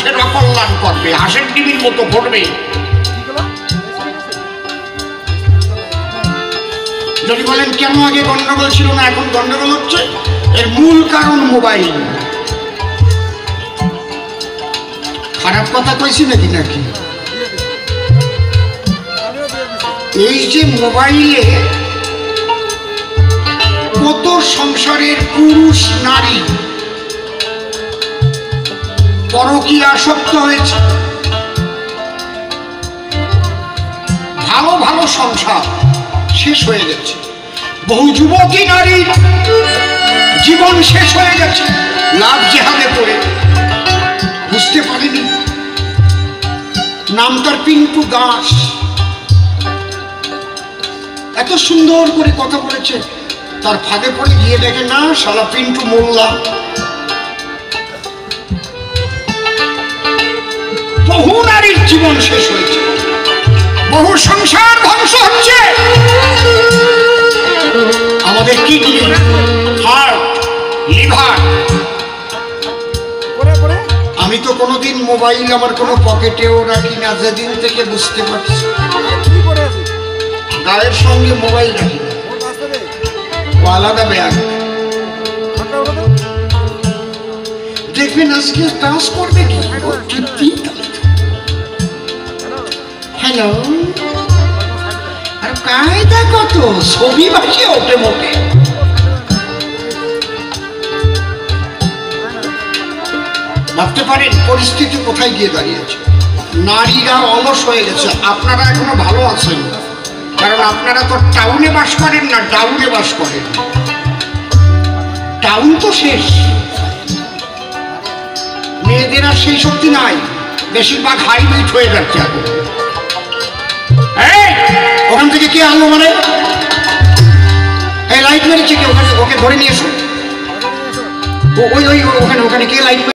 মানুষের অকল্যাণ করবে, হাঁসের ডিমের মতো ঘটবে। যদি বলেন কেন আগে গন্ডগোল ছিল না এখন গন্ডগোল হচ্ছে, এর মূল কারণ মোবাইল। খারাপ কথা কইছি নাকি? নাকি এই যে মোবাইলে কত সংসারের পুরুষ নারী পরকীয়া আসক্ত হয়েছে, ভালো ভালো সংসার শেষ হয়ে গেছে, বহু যুবতী নারীর জীবন শেষ হয়ে গেছে লাভ জেহাদে পড়ে, বুঝতে পারেনি। নাম তার পিন্টু দাস, এত সুন্দর করে কথা বলেছে, তার ফাঁদে পড়ে গিয়ে দেখে না শালা পিন্টু মোল্লা। বহু নারীর জীবন শেষ হয়েছে, বহু সংসার ধ্বংস হচ্ছে। আমাদের কিডনি, হার্ট, লিভার। আমি তো কোনোদিন মোবাইল আমার কোনো পকেটেও রাখি না, যেদিন থেকে বুঝতে পারছি। গায়ের সঙ্গে মোবাইল রাখি না, আলাদা ব্যাগ। দেখবেন আজকে টাচ করবে কি, হ্যালো, আর কায়দা কত ছবি বাসে ওঠে মোটে। ভাবতে পারেন পরিস্থিতি কোথায় গিয়ে দাঁড়িয়েছে। নারীরা অলস হয়ে গেছে। আপনারা এখনো ভালো আছেন, কারণ আপনারা তো টাউনে বাস করেন না, ডাউনে বাস করেন। টাউন তো শেষ, মেয়েদের আর সেই শক্তি নাই, বেশিরভাগ হাইলাইট হয়ে যাচ্ছে এখন। ওখান থেকে কে আনলো মানে লাইট মেরেছে কে? ওখানে ওকে ধরে নিয়ে এসো। ওই ওখানে কে লাইট